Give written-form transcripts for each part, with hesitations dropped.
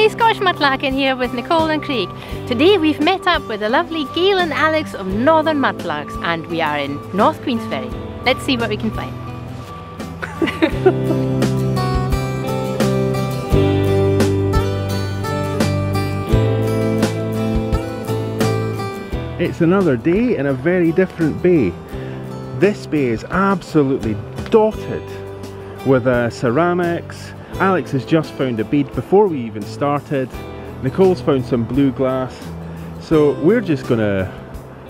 Hey, Scottish Mudlarking here with Nicole and Craig. Today we've met up with the lovely Gail and Alex of Northern Mudlarks and we are in North Queensferry. Let's see what we can find. It's another day in a very different bay. This bay is absolutely dotted with ceramics. Alex has just found a bead before we even started. Nicole's found some blue glass. So we're just gonna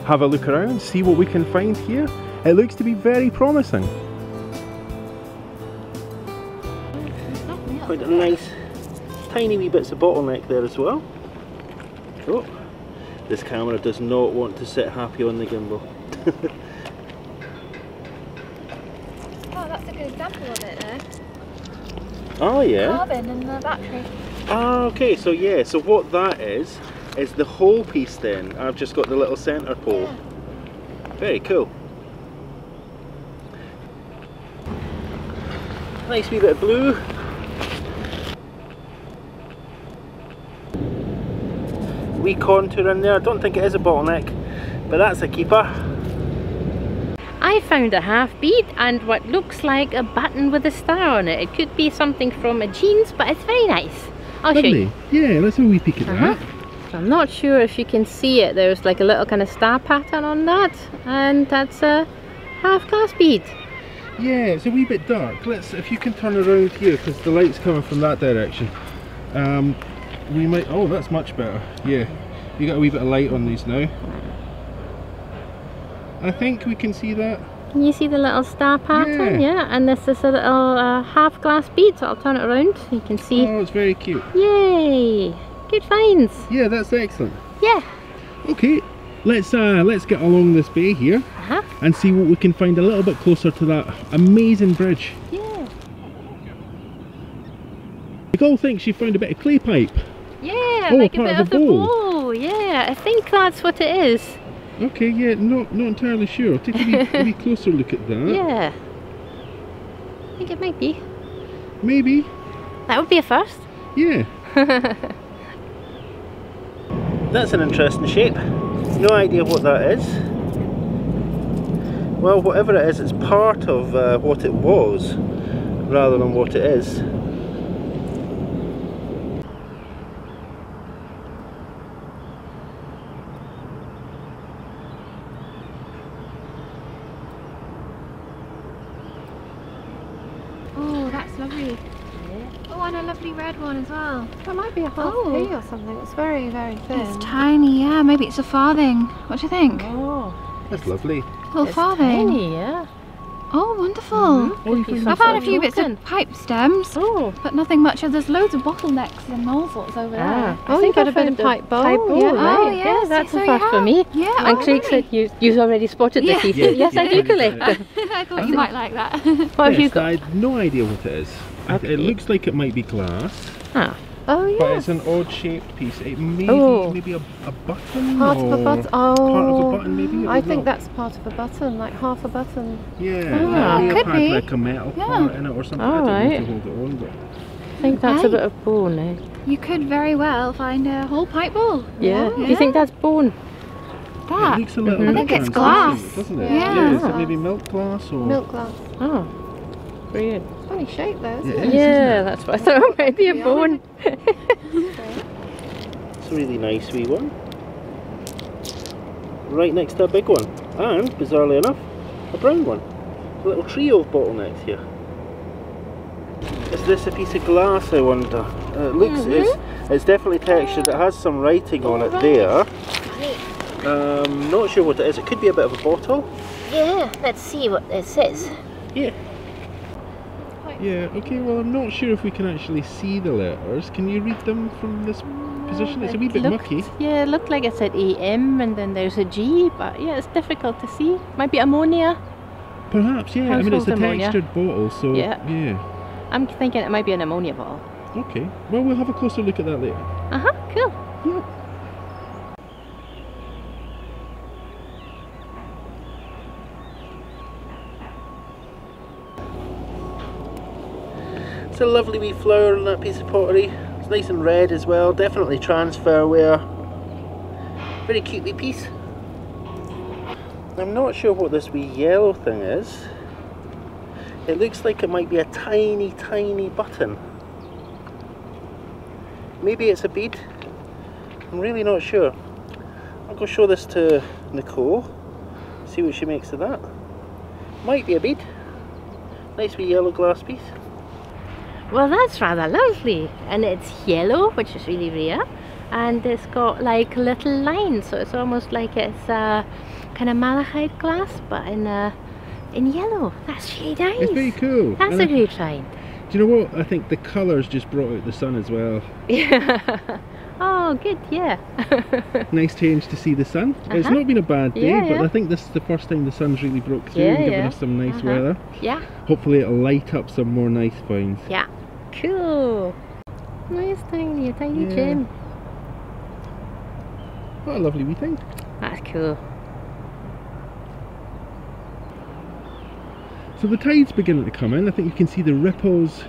have a look around, see what we can find here. It looks to be very promising. Quite a nice tiny wee bits of bottleneck there as well. Oh, this camera does not want to sit happy on the gimbal. Oh, that's a good example of it there. Oh yeah. Carbon and the battery. Ah, okay, so yeah, so what that is the whole piece then. I've just got the little centre pole. Yeah. Very cool. Nice wee bit of blue. Wee contour in there. I don't think it is a bottleneck, but that's a keeper. I found a half bead and what looks like a button with a star on it. It could be something from a jeans, but it's very nice. I'll show you. Yeah, let's have a wee peek at that. I'm not sure if you can see it. There's like a little kind of star pattern on that, and that's a half glass bead. Yeah, it's a wee bit dark. If you can turn around here, because the light's coming from that direction. We might. Oh, that's much better. Yeah, you got a wee bit of light on these now. I think we can see that. Can you see the little star pattern? Yeah, and this is a little half glass bead, so I'll turn it around. You can see. Oh, it's very cute. Yay! Good finds. Yeah, that's excellent. Yeah. Okay, let's get along this bay here and see what we can find a little bit closer to that amazing bridge. Yeah. Nicole thinks she found a bit of clay pipe. Yeah, oh, like a part bit of the bowl. Yeah, I think that's what it is. Okay, yeah, not entirely sure. I'll take a wee closer look at that. Yeah. I think it might be. Maybe. That would be a first. Yeah. That's an interesting shape. No idea what that is. Well, whatever it is, it's part of what it was, rather than what it is. Oh, that's lovely. Yeah. Oh, and a lovely red one as well. That might be a half p or something. It's very, very thin. It's tiny, yeah. Maybe it's a farthing. What do you think? Oh, that's lovely. Little farthing. Tiny, yeah. Oh, wonderful. Oh, I've had a few bits of pipe stems, Oh, but nothing much. There's loads of bottlenecks and nozzles over there. Oh, you've got a bit of pipe bowl. Yeah. Yeah. Oh, Yeah, yes, that's so the you first for have. me. Yeah, And oh, Craig said you've already spotted the teeth. Yeah. Yes, I do collect them. I thought you might like that. What have you got? I had no idea what it is. Okay. It looks like it might be glass, Ah, Oh, but yeah. it's an odd shaped piece. It may Oh. be maybe a button Part or of a button. part of a Oh, button maybe. I don't think know. that's part of a button, like half a button. Yeah, Ah, it may could have had be. like a metal part in it or something. I don't know to hold it on, but I think that's Hey. a bit of bone, eh? You could very well find a whole pipe bowl. Yeah. Do Yeah. you think that's bone? it That. looks a little bit I think it's translucent, glass. doesn't it? Yeah. Is it maybe milk glass or? Milk glass. Oh, brilliant. Funny shape though, isn't Yeah, it? it is, Yeah, that's what I thought. It might be a bone. It's a really nice wee one. Right next to a big one, and bizarrely enough, a brown one. A little trio of bottlenecks here. Is this a piece of glass, I wonder? It looks, it's definitely textured. It has some writing on it there. Not sure what it is. It could be a bit of a bottle. Yeah, let's see what it says. Yeah. Yeah, okay, well I'm not sure if we can actually see the letters. Can you read them from this position? It's a wee bit mucky. Yeah, it looked like it said AM and then there's a G, but yeah, it's difficult to see. Might be ammonia. Perhaps, yeah. I mean, it's a Household ammonia. textured bottle, so yeah. I'm thinking it might be an ammonia bottle. Okay, well we'll have a closer look at that later. Cool. Yeah. It's a lovely wee flower on that piece of pottery. It's nice and red as well, definitely transfer wear. Very cute wee piece. I'm not sure what this wee yellow thing is. It looks like it might be a tiny, tiny button. Maybe it's a bead. I'm really not sure. I'll go show this to Nicole, see what she makes of that. Might be a bead. Nice wee yellow glass piece. Well, that's rather lovely, and it's yellow, which is really rare, and it's got like little lines, so it's almost like it's a kind of malachite glass, but in yellow. That's really nice. It's very cool. That's a great find. Do you know what? I think the colours just brought out the sun as well. Yeah. Oh, good, yeah. Nice change to see the sun. It's not been a bad day, but I think this is the first time the sun's really broke through and given us some nice weather. Yeah. Hopefully it'll light up some more nice finds. Yeah. Cool. Nice tiny gem. What a lovely wee thing. That's cool. So the tide's beginning to come in. I think you can see the ripples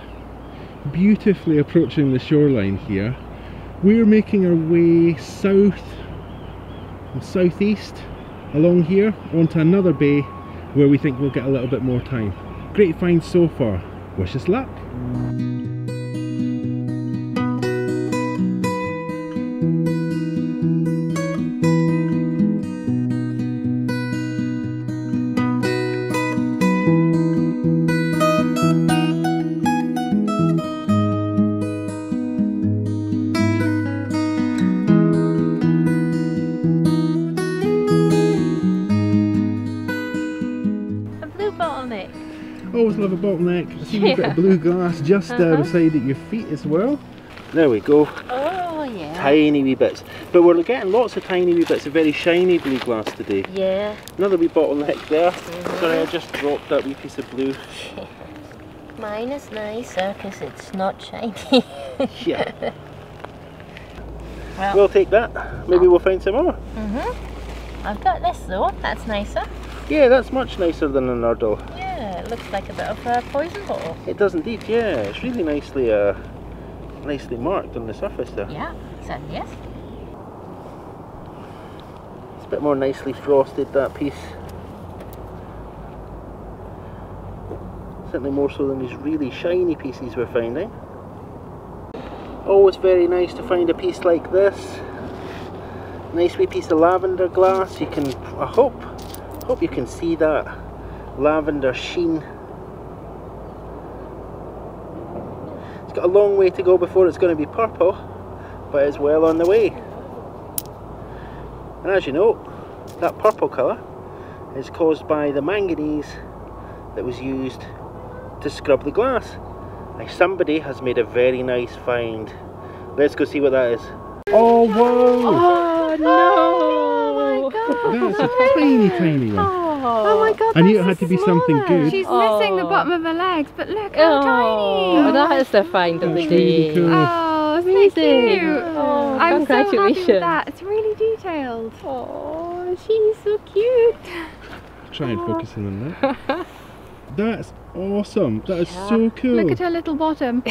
beautifully approaching the shoreline here. We're making our way south and southeast along here onto another bay where we think we'll get a little bit more time. Great find so far. Wish us luck. Always love a bottleneck. I see a bit of blue glass just beside at your feet as well. There we go. Oh yeah. Tiny wee bits. But we're getting lots of tiny wee bits of very shiny blue glass today. Yeah. Another wee bottleneck there. Sorry, I just dropped that wee piece of blue. Mine is nicer because it's not shiny. Yeah. Well, we'll take that. Maybe we'll find some more. I've got this though. That's nicer. Yeah, that's much nicer than a nurdle. Yeah, it looks like a bit of a poison bottle. It does indeed, yeah. It's really nicely nicely marked on the surface there. Yeah, certainly is. It's a bit more nicely frosted, that piece. Certainly more so than these really shiny pieces we're finding. Always very nice to find a piece like this. Nice wee piece of lavender glass. You can, I hope you can see that lavender sheen. It's got a long way to go before it's going to be purple, but it's well on the way. And as you know, that purple colour is caused by the manganese that was used to scrub the glass. Now somebody has made a very nice find. Let's go see what that is. Oh wow! Oh no! Oh my god! That's a tiny, tiny one. Oh my god! I knew it had to be something good. She's missing the bottom of her legs, but look how tiny! Oh, that is the find of the That's really day. cool. Oh, so Amazing. cute! Oh, I'm so happy with congratulations. that. It's really detailed. Oh, she's so cute. Try and focus in on that. That's awesome. That is so cool. Look at her little bottom.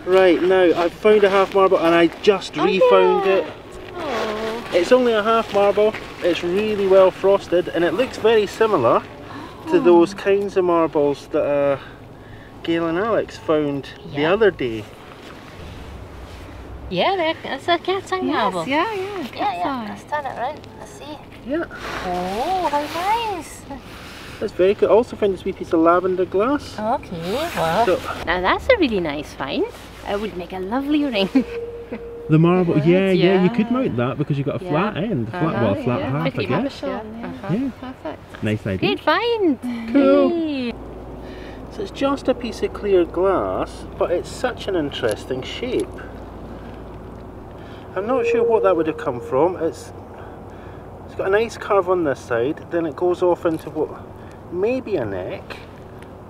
Right, now I've found a half marble and I just refound it. Oh. It's only a half marble. It's really well frosted and it looks very similar to those kinds of marbles that Gail and Alex found the other day. Yeah, that's a cat's eye marble. Yeah. Yeah. Let's turn it around. Let's see. Yeah, Oh, how nice. that's very good. I also found this wee piece of lavender glass. Okay, well, So, now that's a really nice find. It would make a lovely ring. the marble, yeah, yeah. you could mount that because you've got a flat end. Flat half, I Pretty guess. much, Yeah, Perfect. nice idea. Great find. Cool. Yay. So it's just a piece of clear glass, but it's such an interesting shape. I'm not sure what that would have come from. It's It's got a nice curve on this side, then it goes off into what may be a neck.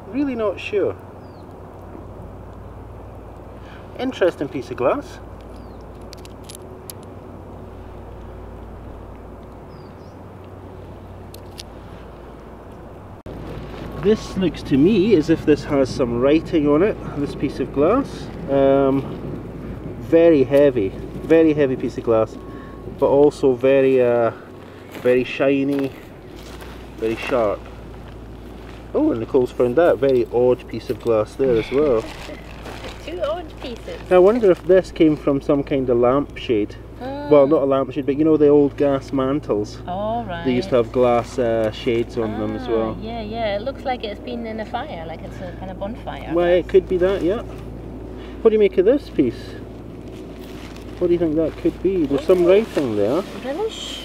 Really not sure. Interesting piece of glass. This looks to me as if this has some writing on it, this piece of glass. Very heavy piece of glass, but also very shiny, very sharp. Oh, and Nicole's found that very odd piece of glass there as well. Two odd pieces. I wonder if this came from some kind of lampshade. Well, not a lampshade, but you know the old gas mantles. Oh, right. They used to have glass shades on them as well. Yeah, yeah. It looks like it's been in a fire, like it's a kind of bonfire. Well, it could be that, yeah. What do you make of this piece? What do you think that could be? There's some writing there. Relish?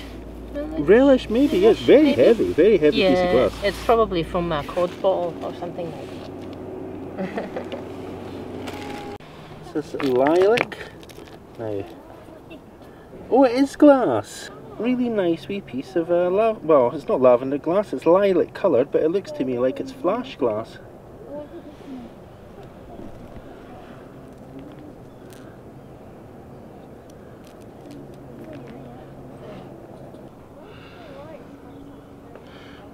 Relish, maybe, yes. Very heavy piece of glass. It's probably from a cod bottle or something like that. This is lilac. Now, oh, it is glass. Really nice wee piece of well, it's not lavender glass, it's lilac coloured, but it looks to me like it's flash glass.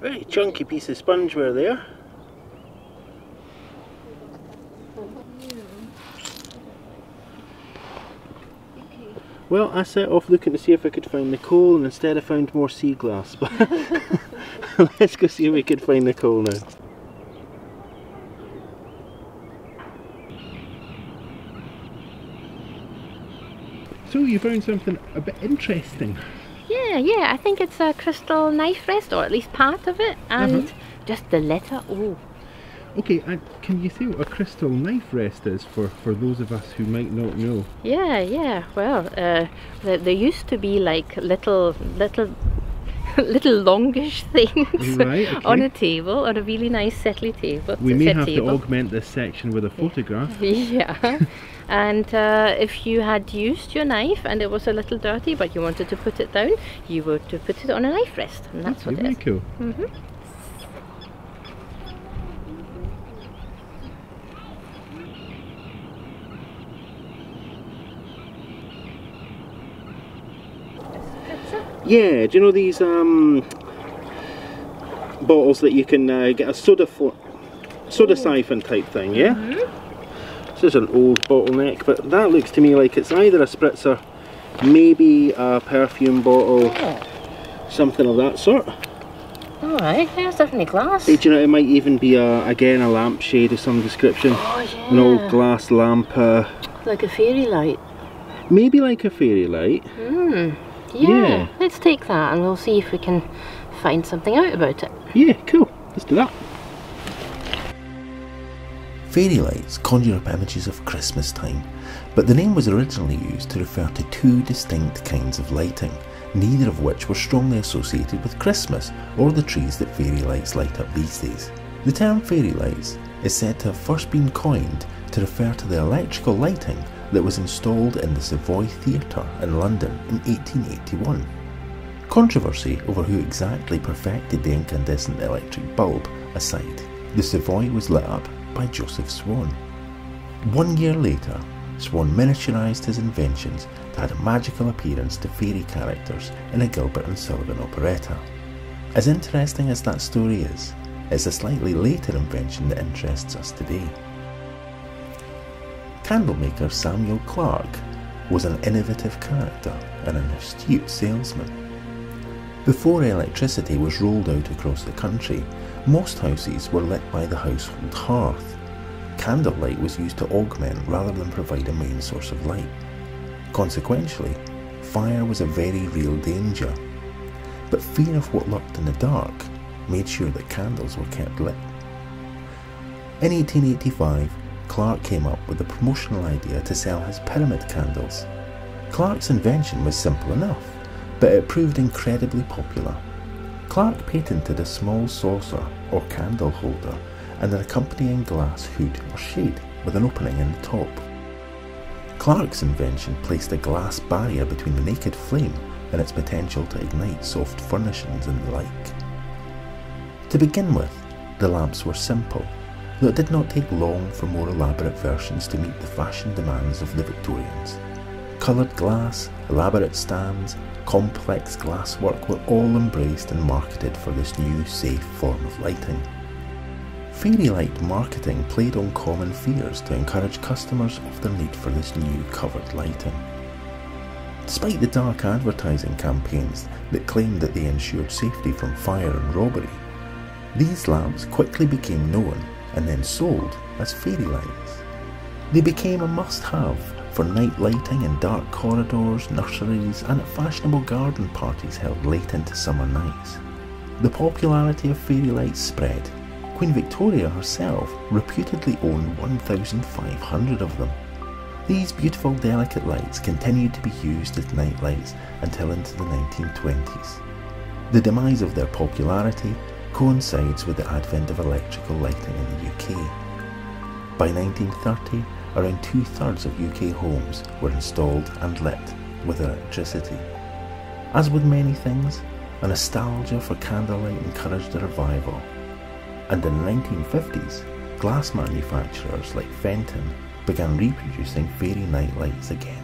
Very chunky piece of spongeware there. Well, I set off looking to see if I could find Nicole, and instead I found more sea glass. But let's go see if we could find Nicole now. So you found something a bit interesting. Yeah, I think it's a crystal knife rest, or at least part of it, and just the letter O. Okay, and can you say what a crystal knife rest is for those of us who might not know? Yeah. Well, there used to be like little longish things on a table, on a really nice settly table. We may have to augment this section with a photograph. Yeah. And if you had used your knife and it was a little dirty, but you wanted to put it down, you were to put it on a knife rest, and that's what it is. Very cool. Yeah, do you know these bottles that you can get a soda siphon type thing, yeah? This is an old bottleneck, but that looks to me like it's either a spritzer, maybe a perfume bottle, something of that sort. Alright, there's definitely glass. Do you know, it might even be again a lampshade of some description. Oh yeah. An old glass lamp. Like a fairy light. Maybe like a fairy light. Yeah, let's take that and we'll see if we can find something out about it. Yeah, cool. Let's do that. Fairy lights conjure up images of Christmas time, but the name was originally used to refer to two distinct kinds of lighting, neither of which were strongly associated with Christmas or the trees that fairy lights light up these days. The term fairy lights is said to have first been coined to refer to the electrical lighting that was installed in the Savoy Theatre in London in 1881. Controversy over who exactly perfected the incandescent electric bulb aside, the Savoy was lit up by Joseph Swan. 1 year later, Swan miniaturised his inventions to add a magical appearance to fairy characters in a Gilbert and Sullivan operetta. As interesting as that story is, it's a slightly later invention that interests us today. Candlemaker Samuel Clarke was an innovative character and an astute salesman. Before electricity was rolled out across the country, most houses were lit by the household hearth. Candlelight was used to augment rather than provide a main source of light. Consequently, fire was a very real danger. But fear of what lurked in the dark made sure that candles were kept lit. In 1885, Clarke came up with the promotional idea to sell his pyramid candles. Clarke's invention was simple enough, but it proved incredibly popular. Clarke patented a small saucer or candle holder and an accompanying glass hood or shade with an opening in the top. Clarke's invention placed a glass barrier between the naked flame and its potential to ignite soft furnishings and the like. To begin with, the lamps were simple, though it did not take long for more elaborate versions to meet the fashion demands of the Victorians. Coloured glass, elaborate stands, complex glasswork were all embraced and marketed for this new, safe form of lighting. Fairy light marketing played on common fears to encourage customers of their need for this new covered lighting. Despite the dark advertising campaigns that claimed that they ensured safety from fire and robbery, these lamps quickly became known and then sold as fairy lights. They became a must-have for night lighting in dark corridors, nurseries and at fashionable garden parties held late into summer nights. The popularity of fairy lights spread. Queen Victoria herself reputedly owned 1,500 of them. These beautiful delicate lights continued to be used as night lights until into the 1920s. The demise of their popularity coincides with the advent of electrical lighting in the UK. By 1930, around 2/3 of UK homes were installed and lit with electricity. As with many things, a nostalgia for candlelight encouraged a revival, and in the 1950s, glass manufacturers like Fenton began reproducing fairy night lights again.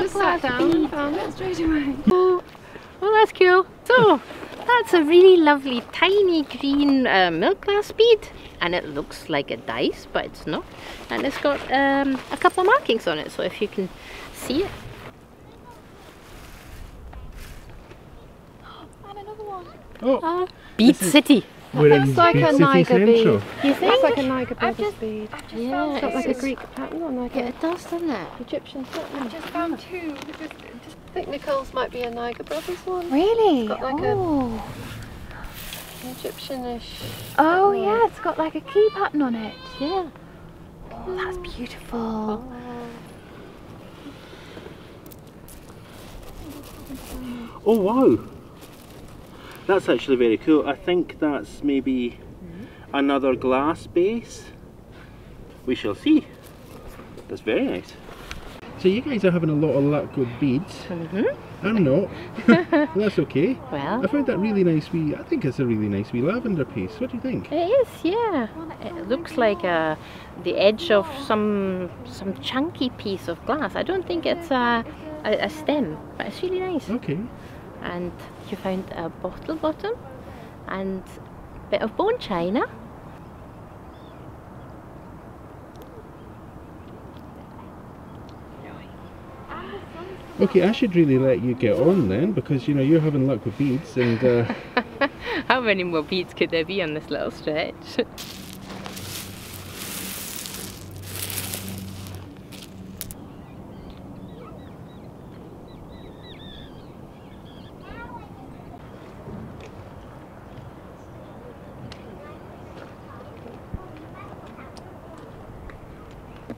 Just sat down and found it straight away. Oh, well, that's cool. So, that's a really lovely tiny green milk glass bead, and it looks like a dice, but it's not. And it's got a couple of markings on it, so if you can see it. And another one. Oh, Bead City. we're in Looks like Bead a City Niger Central. bead. You Looks think? like a Niger Brothers bead. I've just Yeah, found It's got like a it's- Greek pattern or like Yeah, a it does, doesn't it? Egyptian pattern. I've just found two. I think Nicole's might be a Niger Brothers one. Really? got like oh. An Egyptian-ish. Oh pattern. yeah, it's got like a key pattern on it. Yeah. Oh, that's beautiful. Oh wow, that's actually very cool. I think that's maybe another glass base. We shall see. That's very nice. So you guys are having a lot of luck with beads. I'm not. That's okay. Well, I found that really nice I think it's a really nice wee lavender piece. What do you think? it is, yeah. It looks like the edge of some chunky piece of glass. I don't think it's a stem, but it's really nice. Okay. And you found a bottle bottom and a bit of bone china. Okay, I should really let you get on then, because you know you're having luck with beads, and How many more beads could there be on this little stretch?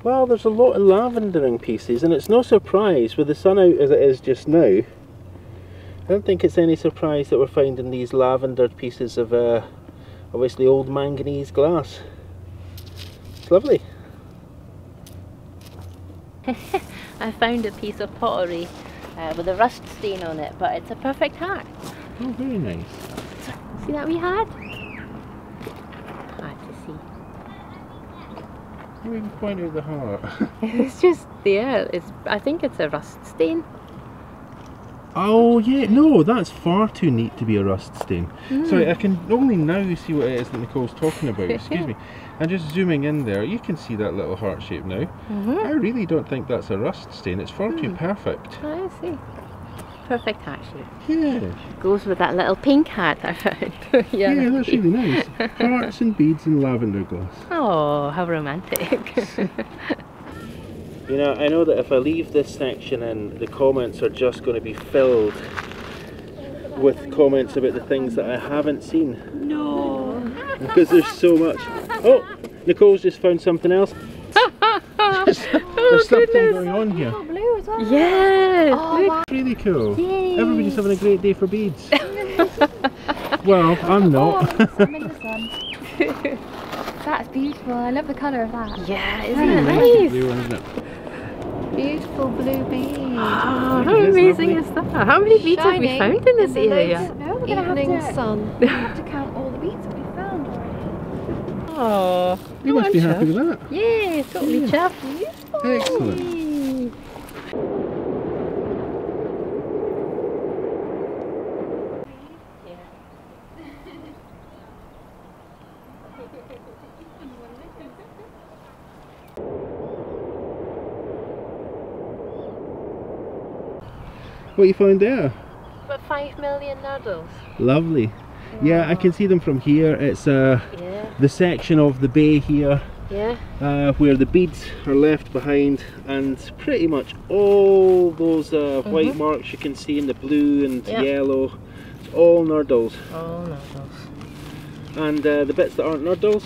well, there's a lot of lavendering pieces, and it's no surprise with the sun out as it is just now. I don't think it's any surprise that we're finding these lavendered pieces of obviously old manganese glass. It's lovely. I found a piece of pottery with a rust stain on it, but it's a perfect heart. Oh, very nice. See that we had? Hard to see. You even point out the heart. It's just there. I think it's a rust stain. Oh yeah, no, that's far too neat to be a rust stain. Sorry, I can only now see what it is that Nicole's talking about. Excuse me. I'm just zooming in there. You can see that little heart shape now. I really don't think that's a rust stain. It's far too perfect. I see. perfect hat shape. Yeah. Goes with that little pink hat I found. Yeah, that's really nice. Hearts and beads and lavender gloss. Oh, how romantic. You know, I know that if I leave this section in, the comments are just going to be filled with comments about the things that I haven't seen. No. Because there's so much. Oh, Nicole's just found something else. There's something going on here. Oh, blue as well. Yes. Oh, look. wow. Really cool. Yay. Everybody's having a great day for beads. Well, I'm not. Oh, I'm in the sun. That's beautiful. I love the colour of that. Yeah, Really isn't it nice nice? blue one, isn't it? Beautiful blue bead. Oh, how It is amazing lovely. is that? How many beads have we Shining found in this in the area? No, we're going Evening to have sun. to count all the beads that we found already. Oh, You must be happy with that. yeah, totally Yeah. chuffed. Excellent. Yay. What you found there? About 5 million nurdles. Lovely. Yeah, I can see them from here. It's Yeah, the section of the bay here yeah. where the beads are left behind, and pretty much all those white marks you can see in the blue and Yep. yellow, it's all nurdles. Oh, nurdles. And the bits that aren't nurdles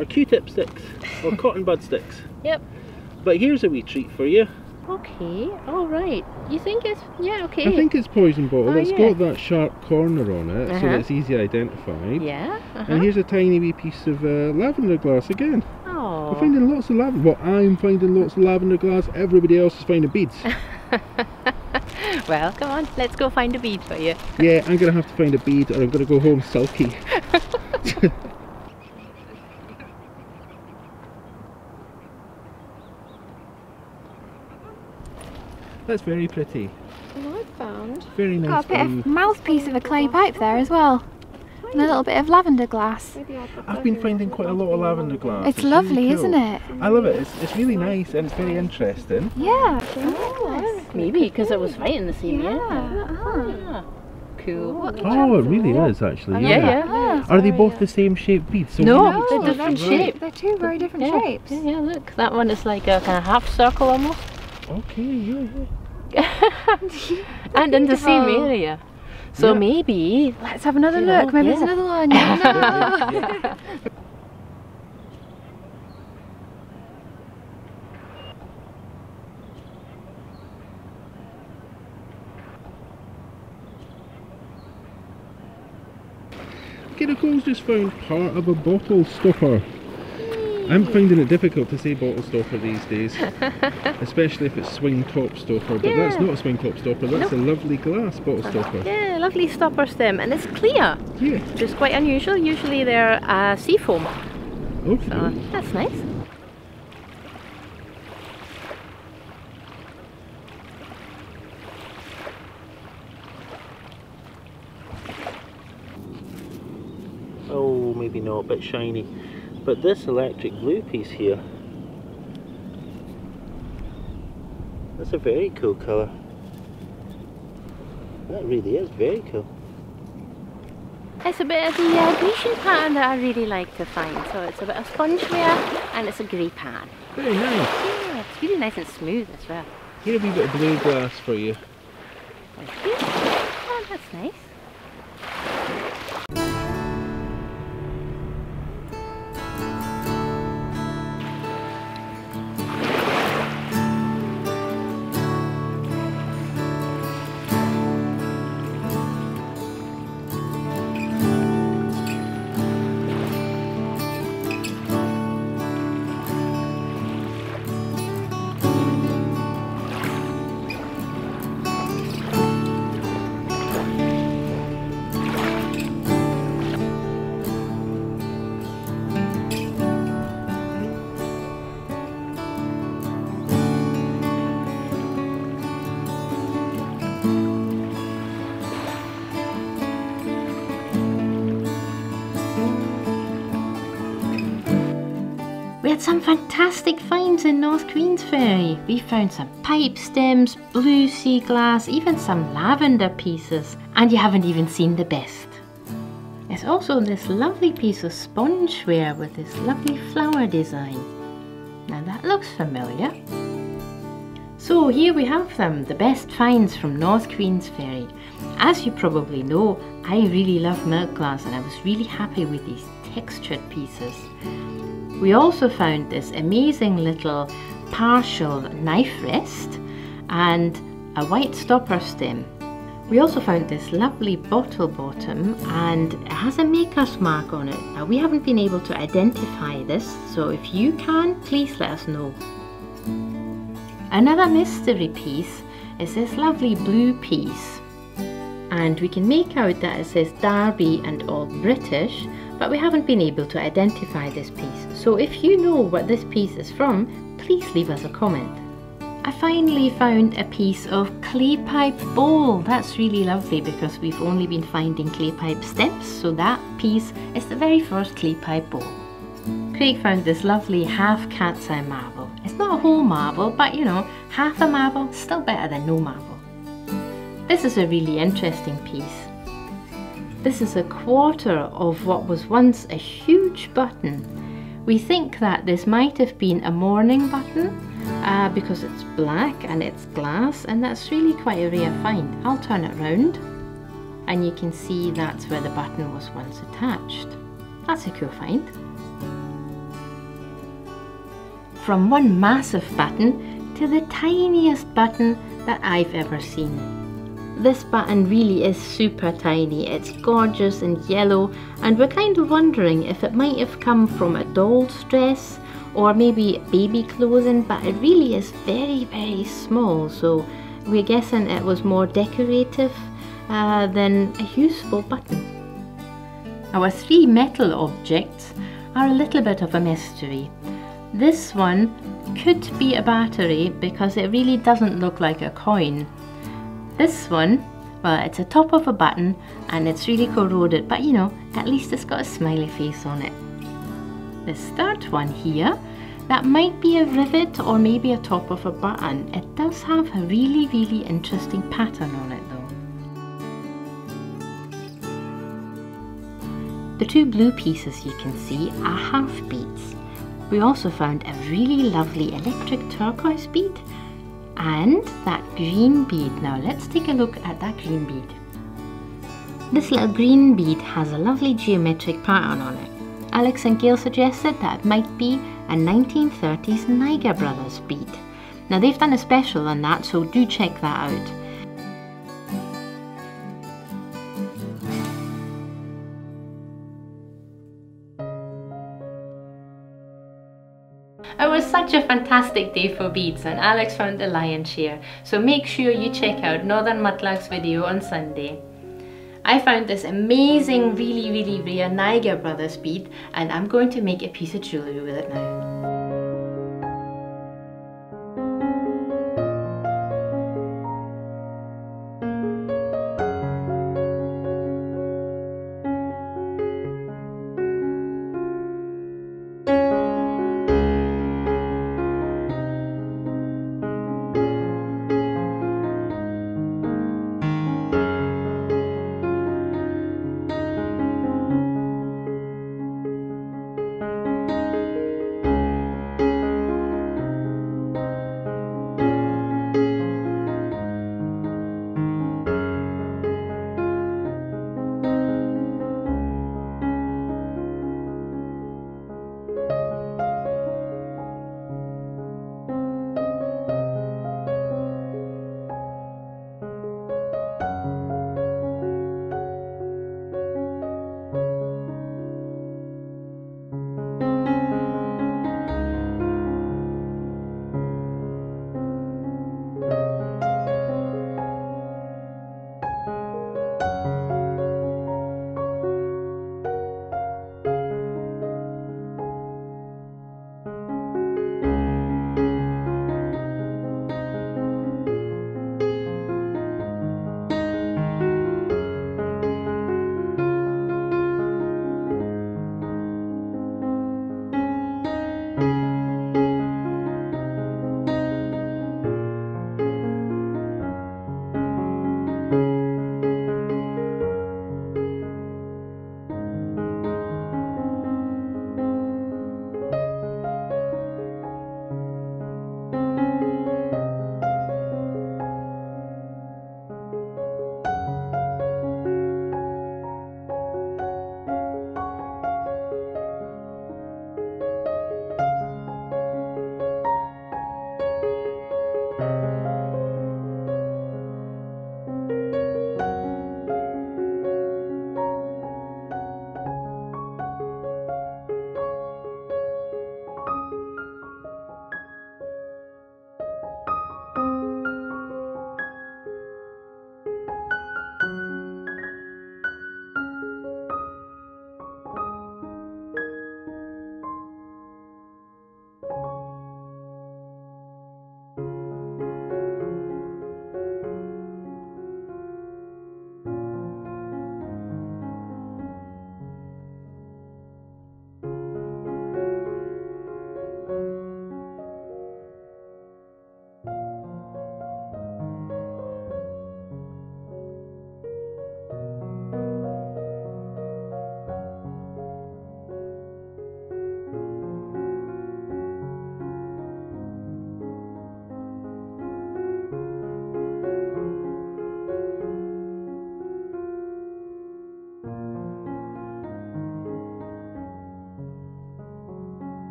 are Q-tip sticks or cotton bud sticks. Yep. But here's a wee treat for you. Okay, alright. You think it's, yeah, okay. I think it's poison bottle. Oh, It's yeah. got that sharp corner on it, so Uh-huh. that it's easy identified. Yeah, And here's a tiny wee piece of lavender glass again. Oh. We're finding lots of lavender. Well, I'm finding lots of lavender glass. Everybody else is finding beads. Well, come on, let's go find a bead for you. Yeah, I'm going to have to find a bead or I'm going to go home sulky. That's very pretty. And I found Very nice Got a bit blue. of mouthpiece of a clay pipe there as well. And a little bit of lavender glass. maybe I'll put I've been finding quite a lot of lavender glass. It's lovely, really isn't cool. it? I love it. It's really nice and it's very interesting. Yeah. Maybe because it was right in the same area. Uh-huh. Ah, cool. Oh, it really is actually. Yeah, yeah. Are they both the same shaped beads? So No, we- they're different two- shape. They're two very different Yeah. shapes. Yeah, yeah, look, that one is like a kind of half circle almost. Okay, yeah. And in the same Beautiful. area. So Yeah. maybe, Let's have another You look. know, Maybe yeah. there's another one. You never know. Yeah. Okay, Nicole's just found part of a bottle stopper. I'm finding it difficult to say bottle stopper these days, especially if it's swing top stopper, but that's Yeah. not a swing top stopper, that's a lovely glass bottle stopper. yeah, lovely stopper stem, and it's clear, Yeah, which is quite unusual. Usually they're seafoam, okay. so that's nice. Oh, maybe not, a bit shiny. But this electric blue piece here, that's a very cool colour. That really is very cool. It's a bit of the Grecian pattern that I really like to find. So it's a bit of spongeware and it's a grey pattern. Very nice. Yeah, it's really nice and smooth as well. Here a wee bit of blue glass for you. Thank you. Oh, that's nice. some fantastic finds in North Queensferry. We found some pipe stems, blue sea glass, even some lavender pieces, and you haven't even seen the best. There's also this lovely piece of spongeware with this lovely flower design. Now that looks familiar. So here we have them, the best finds from North Queensferry. As you probably know, I really love milk glass and I was really happy with these textured pieces. We also found this amazing little partial knife rest and a white stopper stem. We also found this lovely bottle bottom and it has a maker's mark on it. Now we haven't been able to identify this, so if you can, please let us know. Another mystery piece is this lovely blue piece, and we can make out that it says Derby and All British, but we haven't been able to identify this piece. So if you know what this piece is from, please leave us a comment. I finally found a piece of clay pipe bowl. That's really lovely because we've only been finding clay pipe steps, so that piece is the very first clay pipe bowl. Craig found this lovely half cat's eye marble. It's not a whole marble, but you know, half a marble, still better than no marble. This is a really interesting piece. This is a quarter of what was once a huge button. We think that this might have been a mourning button because it's black and it's glass, and that's really quite a rare find. I'll turn it round and you can see that's where the button was once attached. That's a cool find. From one massive button to the tiniest button that I've ever seen. This button really is super tiny. It's gorgeous and yellow, and we're kind of wondering if it might have come from a doll's dress or maybe baby clothing, but it really is very, very small, so we're guessing it was more decorative than a useful button. Our three metal objects are a little bit of a mystery. This one could be a battery because it really doesn't look like a coin. This one, well, it's a top of a button and it's really corroded, but you know, at least it's got a smiley face on it. This third one here, that might be a rivet or maybe a top of a button. It does have a really, really interesting pattern on it though. The two blue pieces you can see are half beads. We also found a really lovely electric turquoise bead and that green bead. Now let's take a look at that green bead. This little green bead has a lovely geometric pattern on it. Alex and Gail suggested that it might be a 1930s Niger Brothers bead. Now they've done a special on that, so do check that out. It was such a fantastic day for beads and Alex found the lion's share, so make sure you check out Northern Mudlark's video on Sunday. I found this amazing, really rare Niger Brothers bead and I'm going to make a piece of jewellery with it now.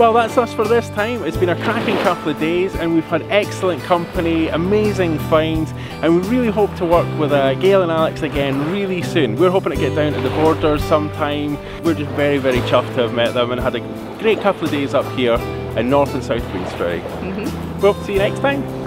Well, that's us for this time. It's been a cracking couple of days and we've had excellent company, amazing finds, and we really hope to work with Gail and Alex again really soon. We're hoping to get down to the borders sometime. We're just very, very chuffed to have met them and had a great couple of days up here in North and South Queensferry. We'll see you next time.